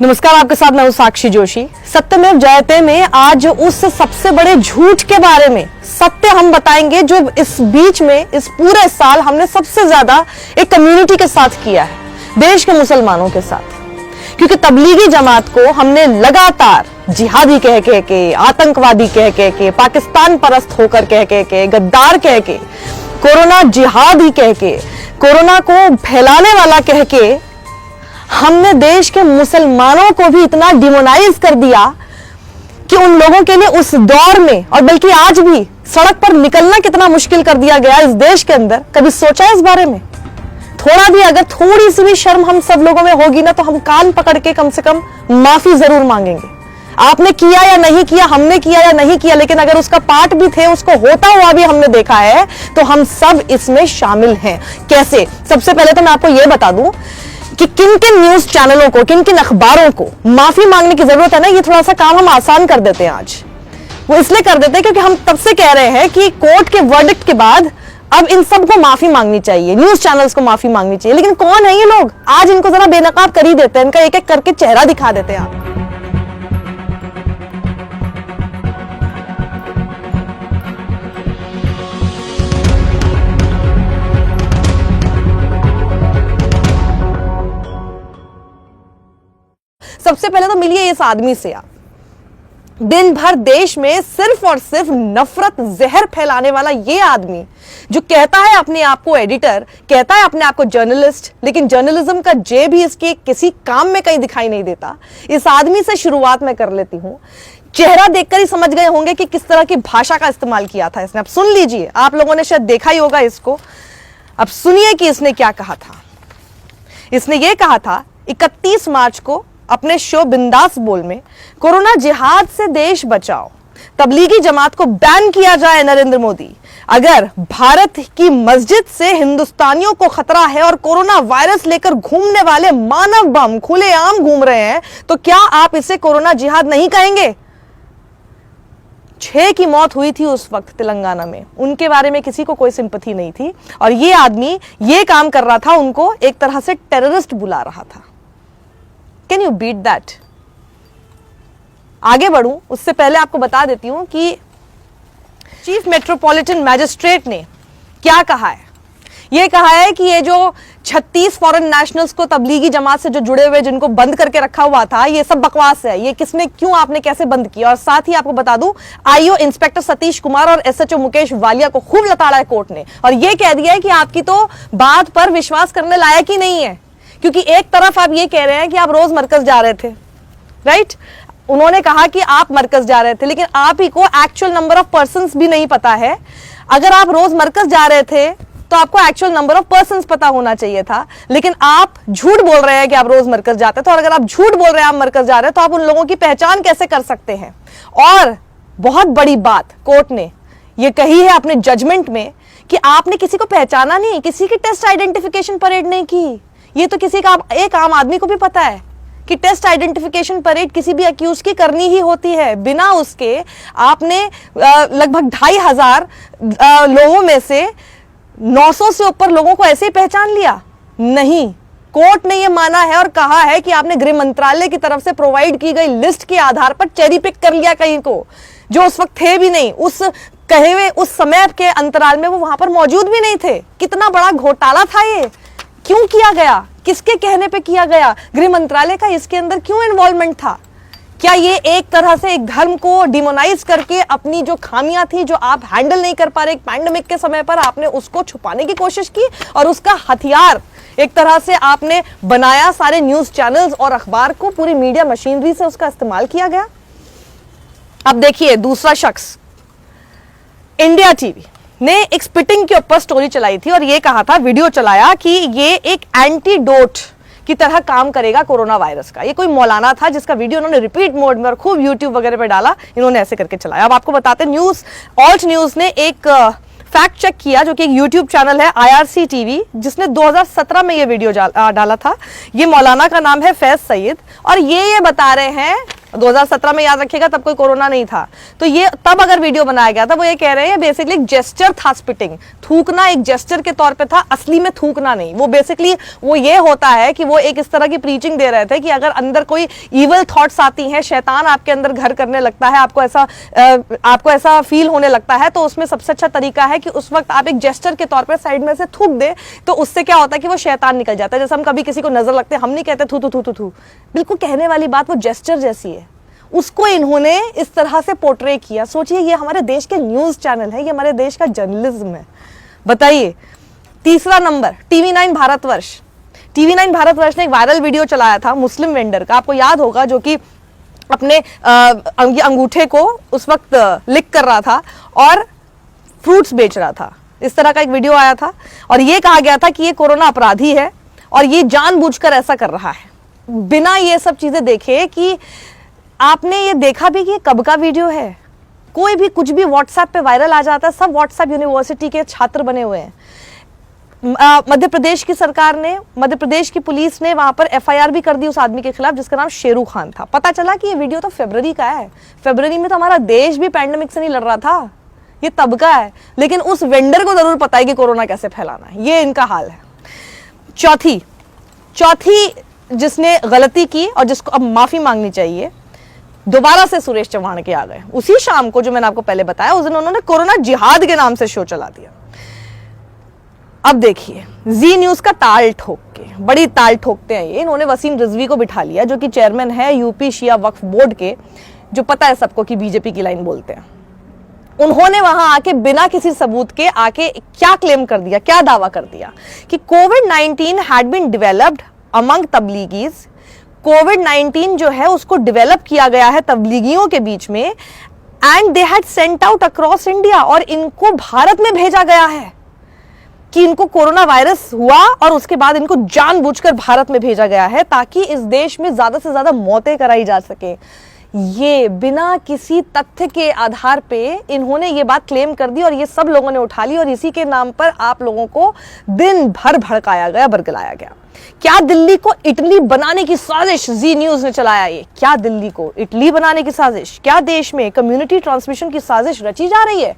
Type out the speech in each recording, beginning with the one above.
नमस्कार, आपके साथ मैं हूं साक्षी जोशी। सत्यमेव जयते में आज उस सबसे बड़े झूठ के बारे में सत्य हम बताएंगे जो इस बीच में इस पूरे साल हमने सबसे ज्यादा एक कम्युनिटी के साथ किया है, देश के मुसलमानों के साथ। क्योंकि तबलीगी जमात को हमने लगातार जिहादी कह के, आतंकवादी कह के, पाकिस्तान परस्त होकर कह के, गद्दार कह के, कोरोना जिहादी कह के, कोरोना को फैलाने वाला कह के हमने देश के मुसलमानों को भी इतना डिमोनाइज कर दिया कि उन लोगों के लिए उस दौर में और बल्कि आज भी सड़क पर निकलना कितना मुश्किल कर दिया गया इस देश के अंदर। कभी सोचा इस बारे में? थोड़ा भी अगर थोड़ी सी भी शर्म हम सब लोगों में होगी ना तो हम कान पकड़ के कम से कम माफी जरूर मांगेंगे। आपने किया या नहीं किया, हमने किया या नहीं किया, लेकिन अगर उसका पार्ट भी थे, उसको होता हुआ भी हमने देखा है, तो हम सब इसमें शामिल हैं। कैसे? सबसे पहले तो मैं आपको यह बता दूं कि किन किन न्यूज चैनलों को, किन किन अखबारों को माफी मांगने की जरूरत है ना। ये थोड़ा सा काम हम आसान कर देते हैं आज। वो इसलिए कर देते हैं क्योंकि हम तब से कह रहे हैं कि कोर्ट के वर्डिक्ट के बाद अब इन सबको माफी मांगनी चाहिए, न्यूज चैनल्स को माफी मांगनी चाहिए। लेकिन कौन है ये लोग? आज इनको जरा बेनकाब कर ही देते हैं, इनका एक एक करके चेहरा दिखा देते हैं आप। सबसे पहले तो मिलिए इस आदमी से आप। दिन भर देश में सिर्फ और सिर्फ नफरत जहर फैलाने वाला ये आदमी जो कहता है अपने आप को एडिटर, कहता है अपने आप को जर्नलिस्ट, लेकिन जर्नलिज्म का जे भी इसके किसी काम में कहीं दिखाई नहीं देता। इस आदमी से शुरुआत मैं कर लेती हूं। चेहरा देखकर ही समझ गए होंगे कि किस तरह की भाषा का इस्तेमाल किया था इसने। अब सुन लीजिए, आप लोगों ने शायद देखा ही होगा इसको। अब सुनिए कि इसने क्या कहा था। इसने ये कहा था 31 मार्च को अपने शो बिंदास बोल में, कोरोना जिहाद से देश बचाओ, तबलीगी जमात को बैन किया जाए नरेंद्र मोदी। अगर भारत की मस्जिद से हिंदुस्तानियों को खतरा है और कोरोना वायरस लेकर घूमने वाले मानव बम खुलेआम घूम रहे हैं तो क्या आप इसे कोरोना जिहाद नहीं कहेंगे? 6 की मौत हुई थी उस वक्त तेलंगाना में। उनके बारे में किसी को कोई सिंपैथी नहीं थी और ये आदमी ये काम कर रहा था, उनको एक तरह से टेररिस्ट बुला रहा था। Can you beat that? आगे बढ़ूं उससे पहले आपको बता देती हूं कि चीफ मेट्रोपॉलिटन मैजिस्ट्रेट ने क्या कहा है। यह कहा है कि ये जो 36 फॉरेन नेशनल्स को तबलीगी जमात से जो जुड़े हुए, जिनको बंद करके रखा हुआ था, ये सब बकवास है। ये किसने, क्यों, आपने कैसे बंद किया? और साथ ही आपको बता दूं, आईओ इंस्पेक्टर सतीश कुमार और एसएचओ मुकेश वालिया को खूब लताड़ा है कोर्ट ने और यह कह दिया है कि आपकी तो बात पर विश्वास करने लायक ही नहीं है। क्योंकि एक तरफ आप ये कह रहे हैं कि आप रोज मरकज जा रहे थे, राइट? उन्होंने कहा कि आप मरकज जा रहे थे, लेकिन आप ही को एक्चुअल नंबर ऑफ पर्सन्स भी नहीं पता है। अगर आप रोज मरकज जा रहे थे तो आपको एक्चुअल नंबर ऑफ पर्सन्स पता होना चाहिए था, लेकिन आप झूठ बोल रहे हैं कि आप रोज मरकज जाते थे। और अगर आप झूठ बोल रहे हैं आप मरकज जा रहे हैं तो आप उन लोगों की पहचान कैसे कर सकते हैं? और बहुत बड़ी बात कोर्ट ने यह कही है अपने जजमेंट में कि आपने किसी को पहचाना नहीं, किसी की टेस्ट आइडेंटिफिकेशन परेड नहीं की। ये तो किसी का, एक आम आदमी को भी पता है कि टेस्ट आइडेंटिफिकेशन परेड किसी भी अक्यूज की करनी ही होती है। बिना उसके आपने लगभग 2500 लोगों में से 900 से ऊपर लोगों को ऐसे ही पहचान लिया? नहीं, कोर्ट ने यह माना है और कहा है कि आपने गृह मंत्रालय की तरफ से प्रोवाइड की गई लिस्ट के आधार पर चेरी पिक कर लिया कहीं को, जो उस वक्त थे भी नहीं। उस कहे हुए उस समय के अंतराल में वो वहां पर मौजूद भी नहीं थे। कितना बड़ा घोटाला था ये। क्यों किया गया? किसके कहने पे किया गया? गृह मंत्रालय का इसके अंदर क्यों इन्वॉल्वमेंट था? क्या ये एक तरह से एक धर्म को डिमोनाइज करके अपनी जो खामियां थी, जो आप हैंडल नहीं कर पा रहे एक पैंडेमिक के समय पर, आपने उसको छुपाने की कोशिश की और उसका हथियार एक तरह से आपने बनाया? सारे न्यूज चैनल्स और अखबार को, पूरी मीडिया मशीनरी से उसका इस्तेमाल किया गया। अब देखिए दूसरा शख्स, इंडिया टीवी ने एक स्पिटिंग के ऊपर स्टोरी चलाई थी और यह कहा था, वीडियो चलाया कि ये एक एंटीडोट की तरह काम करेगा कोरोना वायरस का। ये कोई मौलाना था जिसका वीडियो उन्होंने रिपीट मोड में और खूब यूट्यूब वगैरह पे डाला। इन्होंने ऐसे करके चलाया। अब आपको बताते हैं, ऑल्ट न्यूज ने एक फैक्ट चेक किया, जो कि एक यूट्यूब चैनल है IRC TV, जिसने 2017 में ये वीडियो डाला था। ये मौलाना का नाम है फैज सईद और ये बता रहे हैं 2017 में याद रखिएगा, तब कोई कोरोना नहीं था। तो ये तब अगर वीडियो बनाया गया था, वो ये कह रहे हैं बेसिकली जेस्चर था स्पिटिंग, थूकना एक जेस्चर के तौर पे था, असली में थूकना नहीं। वो बेसिकली वो ये होता है कि वो एक इस तरह की प्रीचिंग दे रहे थे कि अगर अंदर कोई इवल थॉट्स आती हैं, शैतान आपके अंदर घर करने लगता है, आपको ऐसा फील होने लगता है, तो उसमें सबसे अच्छा तरीका है कि उस वक्त आप एक जेस्चर के तौर पर साइड में से थूक दे, तो उससे क्या होता है कि वो शैतान निकल जाता है। जैसे हम कभी किसी को नजर लगते हैं, हम नहीं कहते थू थू थू थू थू, बिल्कुल कहने वाली बात वो जेस्चर जैसी है। उसको इन्होंने इस तरह से पोर्ट्रे किया। सोचिए, ये हमारे देश के न्यूज चैनल है, ये हमारे देश का जर्नलिज्म है। बताइए, तीसरा number TV9 Bharatvarsh. TV9 Bharatvarsh ने एक वायरल वीडियो चलाया था मुस्लिम वेंडर का, आपको याद होगा, जो कि अपने अंगूठे को उस वक्त लिक कर रहा था और फ्रूट्स बेच रहा था। इस तरह का एक वीडियो आया था और ये कहा गया था कि ये कोरोना अपराधी है और ये जानबूझकर ऐसा कर रहा है, बिना ये सब चीजें देखे कि आपने ये देखा भी कि ये कब का वीडियो है। कोई भी कुछ भी व्हाट्सएप पे वायरल आ जाता है, सब व्हाट्सएप यूनिवर्सिटी के छात्र बने हुए हैं। मध्य प्रदेश की सरकार ने, मध्य प्रदेश की पुलिस ने वहां पर FIR भी कर दी उस आदमी के खिलाफ जिसका नाम शेरू खान था। पता चला कि ये वीडियो तो फरवरी का है। फरवरी में तो हमारा देश भी पैंडेमिक से नहीं लड़ रहा था, ये तब का है, लेकिन उस वेंडर को जरूर पता है कि कोरोना कैसे फैलाना है। ये इनका हाल है। चौथी जिसने गलती की और जिसको अब माफी मांगनी चाहिए, दोबारा से सुरेश चौहान के आ गए। उसी शाम को जो मैंने आपको पहले बताया, उस दिन उन्होंने कोरोना जिहाद के नाम से शो चला दिया। अब देखिए, जी न्यूज का ताल ठोक के, बड़ी ताल ठोकते हैं ये। इन्होंने वसीम रिजवी को बिठा लिया, जो कि चेयरमैन है यूपी शिया वक्फ बोर्ड के, जो पता है सबको कि बीजेपी की लाइन बोलते हैं। उन्होंने वहां आके बिना किसी सबूत के आके क्या क्लेम कर दिया, क्या दावा कर दिया कि कोविड-19 हैड बीन डेवलप्ड अमंग तबलीगीज। कोविड-19 जो है उसको डेवलप किया गया है तबलीगियों के बीच में, and they had sent out across India, और इनको भारत में भेजा गया है कि इनको कोरोना वायरस हुआ और उसके बाद इनको जानबूझकर भारत में भेजा गया है ताकि इस देश में ज्यादा से ज्यादा मौतें कराई जा सके। ये बिना किसी तथ्य के आधार पे इन्होंने ये बात क्लेम कर दी और ये सब लोगों ने उठा ली, और इसी के नाम पर आप लोगों को दिन भर भड़काया गया, बरगलाया गया। क्या दिल्ली को इटली बनाने की साजिश जी न्यूज ने चलाया? ये क्या दिल्ली को इटली बनाने की साजिश? क्या देश में कम्युनिटी ट्रांसमिशन की साजिश रची जा रही है?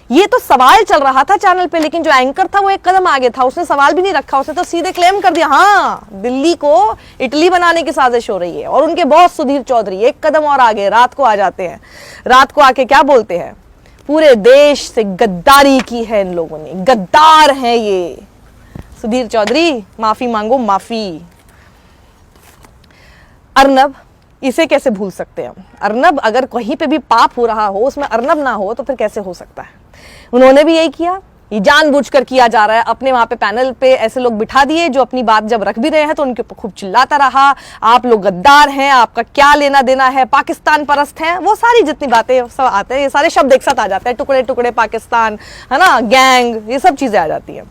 ये तो सवाल चल रहा था चैनल पे, लेकिन जो एंकर था वो एक कदम आगे था, उसने सवाल भी नहीं रखा, उसने तो सीधे क्लेम कर दिया, हाँ दिल्ली को इटली बनाने की साजिश हो रही है। और उनके बॉस सुधीर चौधरी एक कदम और आगे रात को आ जाते हैं। रात को आके क्या बोलते हैं? पूरे देश से गद्दारी की है इन लोगों ने, गद्दार हैं ये। सुधीर चौधरी, माफी मांगो, माफी। अर्नब, इसे कैसे भूल सकते हैं हम? अर्नब, अगर कहीं पे भी पाप हो रहा हो उसमें अर्नब ना हो तो फिर कैसे हो सकता है? उन्होंने भी यही किया, ये जानबूझकर किया जा रहा है। अपने वहां पे पैनल पे ऐसे लोग बिठा दिए जो अपनी बात जब रख भी रहे हैं तो उनके ऊपर खूब चिल्लाता रहा, आप लोग गद्दार हैं, आपका क्या लेना देना है, पाकिस्तान परस्त हैं, वो सारी जितनी बातें सब आते हैं, ये सारे शब्द एक साथ आ जाते हैं, टुकड़े टुकड़े पाकिस्तान, है ना, गैंग, ये सब चीजें आ जाती है।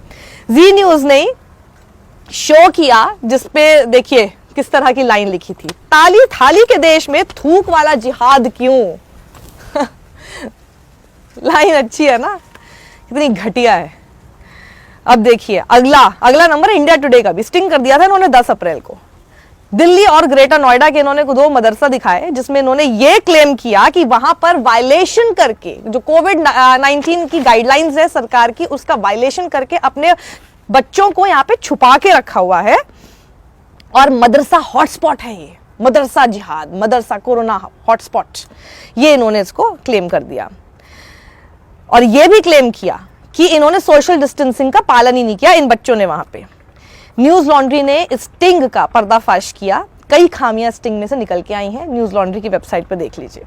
जी न्यूज ने शो किया जिसपे देखिए किस तरह की लाइन लिखी थी, ताली थाली के देश में थूक वाला जिहाद क्यों? लाइन अच्छी है ना, कितनी घटिया है। अब देखिए अगला नंबर इंडिया टुडे का भी स्टिंग कर दिया था इन्होंने 10 अप्रैल को। दिल्ली और ग्रेटर नोएडा के इन्होंने 2 मदरसा दिखाए जिसमें इन्होंने ये क्लेम किया कि वहां पर वायलेशन करके, जो कोविड-19 की गाइडलाइंस है सरकार की, उसका वायलेशन करके अपने बच्चों को यहाँ पे छुपा के रखा हुआ है और मदरसा हॉटस्पॉट है ये, मदरसा जिहाद, मदरसा कोरोना हॉटस्पॉट, ये इन्होंने इसको क्लेम कर दिया। और ये भी क्लेम किया कि इन्होंने सोशल डिस्टेंसिंग का पालन ही नहीं किया इन बच्चों ने वहां पे। न्यूज लॉन्ड्री ने स्टिंग का पर्दाफाश किया, कई खामियां स्टिंग में से निकल के आई हैं, न्यूज लॉन्ड्री की वेबसाइट पर देख लीजिए।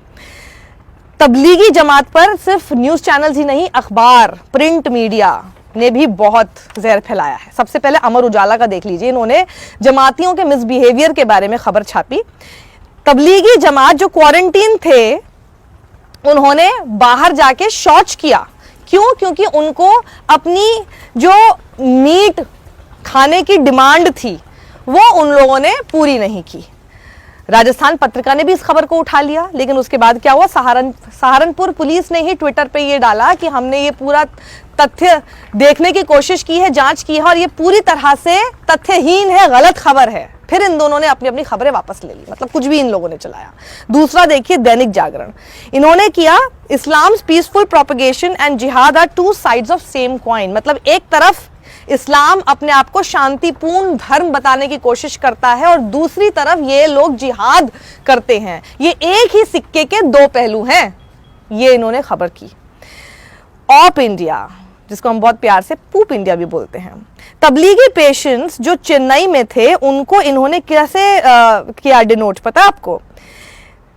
तबलीगी जमात पर सिर्फ न्यूज चैनल्स ही नहीं, अखबार, प्रिंट मीडिया ने भी बहुत जहर फैलाया है। सबसे पहले अमर उजाला का देख लीजिए, इन्होंने जमातियों के मिसबिहेवियर के बारे में खबर छापी। तबलीगी जमात जो क्वारंटीन थे उन्होंने बाहर जाके शौच किया, क्यों? क्योंकि उनको अपनी जो मीट खाने की डिमांड थी वो उन लोगों ने पूरी नहीं की। राजस्थान पत्रिका ने भी इस खबर को उठा लिया, लेकिन उसके बाद क्या हुआ, सहारनपुर पुलिस ने ही ट्विटर पे ये डाला कि हमने ये पूरा तथ्य देखने की कोशिश की है, जांच की है और ये पूरी तरह से तथ्यहीन है, गलत खबर है। फिर इन दोनों ने अपनी अपनी खबरें वापस ले ली, मतलब कुछ भी इन लोगों ने चलाया। दूसरा देखिए दैनिक जागरण, इन्होंने किया Islam's peaceful propagation and jihad are two sides of same coin, मतलब एक तरफ इस्लाम अपने आप को शांतिपूर्ण धर्म बताने की कोशिश करता है और दूसरी तरफ ये लोग जिहाद करते हैं, ये एक ही सिक्के के दो पहलू हैं, ये इन्होंने खबर की। ऑप इंडिया, जिसको हम बहुत प्यार से पूप इंडिया भी बोलते हैं, तबलीगी पेशेंट्स जो चेन्नई में थे उनको इन्होंने कैसे किया डिनोट पता है आपको?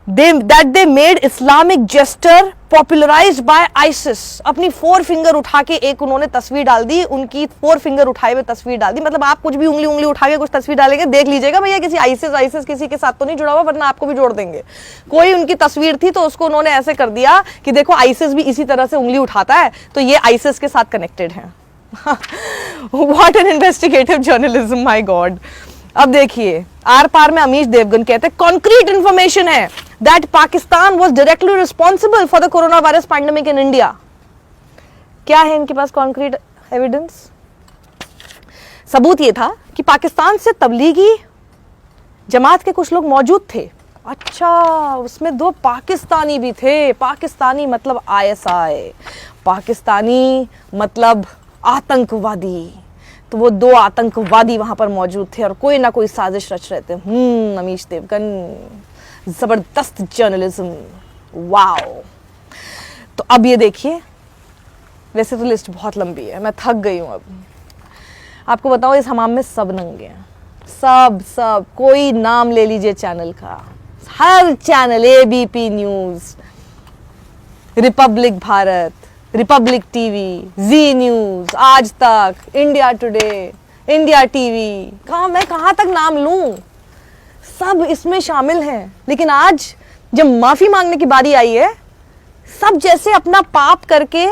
that they made Islamic gesture popularized by ISIS। अपनी 4 फिंगर उठा के एक उन्होंने तस्वीर डाल दी, उनकी 4 फिंगर उठाए हुए तस्वीर डाल दी, मतलब आप कुछ भी उंगली उठा के कुछ तस्वीर डालेंगे, देख लीजिएगा भैया किसी आईसिस किसी के साथ तो नहीं जुड़ा हुआ, वरना आपको भी जोड़ देंगे। कोई उनकी तस्वीर थी तो उसको उन्होंने ऐसे कर दिया कि देखो आईसिस भी इसी तरह से उंगली उठाता है, तो ये आईसिस के साथ कनेक्टेड है। What an investigative journalism, my God। अब देखिए आर पार में अमीश देवगन कहते हैं कॉन्क्रीट इंफॉर्मेशन है that Pakistan was directly responsible for the corona virus pandemic in India. क्या है इनके पास कॉन्क्रीट एविडेंस? सबूत ये था कि पाकिस्तान से तबलीगी जमात के कुछ लोग मौजूद थे। अच्छा, उसमें 2 पाकिस्तानी भी थे। पाकिस्तानी मतलब ISI, पाकिस्तानी मतलब आतंकवादी। तो वो 2 आतंकवादी वहां पर मौजूद थे और कोई ना कोई साजिश रच रहे थे। अमीश देवगन, जबरदस्त जर्नलिज्म, वाओ। तो अब ये देखिए, वैसे तो लिस्ट बहुत लंबी है, मैं थक गई हूं। अब आपको बताऊं इस हमाम में सब नंगे हैं, सब कोई नाम ले लीजिए चैनल का, हर channel, ABP News, Republic Bharat, Republic TV, Zee News, Aaj Tak, India today, India TV, मैं कहाँ तक नाम लूं, सब इसमें शामिल हैं। लेकिन आज जब माफी मांगने की बारी आई है, सब जैसे अपना पाप करके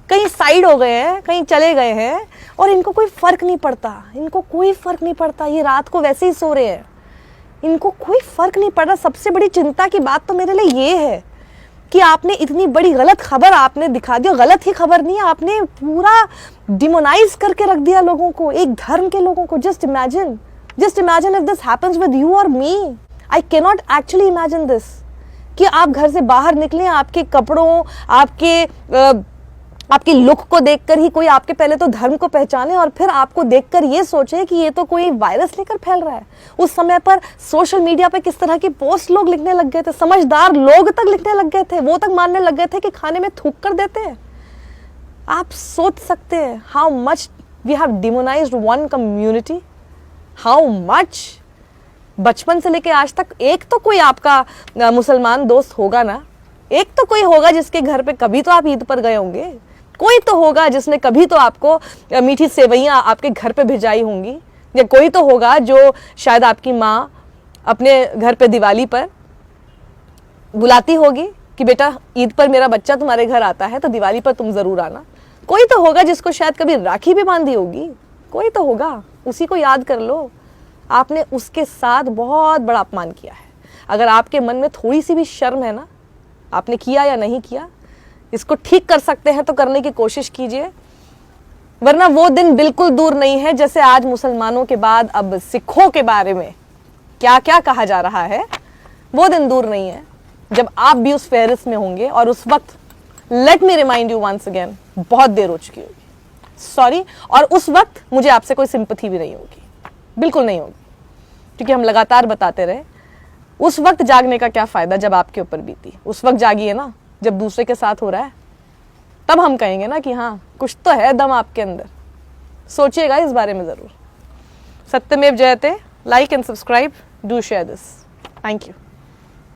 कहीं साइड हो गए हैं, कहीं चले गए हैं और इनको कोई फर्क नहीं पड़ता। ये रात को वैसे ही सो रहे हैं, इनको कोई फर्क नहीं पड़ रहा। सबसे बड़ी चिंता की बात तो मेरे लिए ये है कि आपने इतनी बड़ी गलत खबर आपने दिखा दी। गलत ही खबर नहीं है, आपने पूरा डिमोनाइज करके रख दिया लोगों को, एक धर्म के लोगों को। Just imagine if this happens with you और me. I cannot actually imagine this कि आप घर से बाहर निकलें, आपके कपड़ों, आपकी लुक को देखकर ही कोई आपके पहले तो धर्म को पहचाने और फिर आपको देखकर ये सोचे कि ये तो कोई वायरस लेकर फैल रहा है। उस समय पर सोशल मीडिया पे किस तरह की पोस्ट लोग लिखने लग गए थे, समझदार लोग तक लिखने लग गए थे, वो तक मानने लग गए थे कि खाने में थूक कर देते हैं। आप सोच सकते हैं how much we have demonised one community, how much. बचपन से लेके आज तक एक तो कोई आपका मुसलमान दोस्त होगा ना, एक तो कोई होगा जिसके घर पे कभी तो आप ईद पर गए होंगे, कोई तो होगा जिसने कभी तो आपको मीठी सेवइयां आपके घर पे भिजाई होंगी, या कोई तो होगा जो शायद आपकी माँ अपने घर पे दिवाली पर बुलाती होगी कि बेटा ईद पर मेरा बच्चा तुम्हारे घर आता है तो दिवाली पर तुम जरूर आना। कोई तो होगा जिसको शायद कभी राखी भी बांधी होगी, कोई तो होगा, उसी को याद कर लो। आपने उसके साथ बहुत बड़ा अपमान किया है। अगर आपके मन में थोड़ी सी भी शर्म है ना, आपने किया या नहीं किया, इसको ठीक कर सकते हैं तो करने की कोशिश कीजिए, वरना वो दिन बिल्कुल दूर नहीं है। जैसे आज मुसलमानों के बाद अब सिखों के बारे में क्या क्या कहा जा रहा है, वो दिन दूर नहीं है जब आप भी उस फेहरिस्त में होंगे। और उस वक्त let me remind you once again, बहुत देर हो चुकी होगी, सॉरी। और उस वक्त मुझे आपसे कोई सिंपैथी भी नहीं होगी, बिल्कुल नहीं होगी, क्योंकि हम लगातार बताते रहे उस वक्त जागने का क्या फायदा जब आपके ऊपर बीती। उस वक्त जागिए ना जब दूसरे के साथ हो रहा है, तब हम कहेंगे ना कि हाँ कुछ तो है दम आपके अंदर। सोचिएगा इस बारे में जरूर। सत्यमेव जयते। Like and subscribe, do share this. Thank you.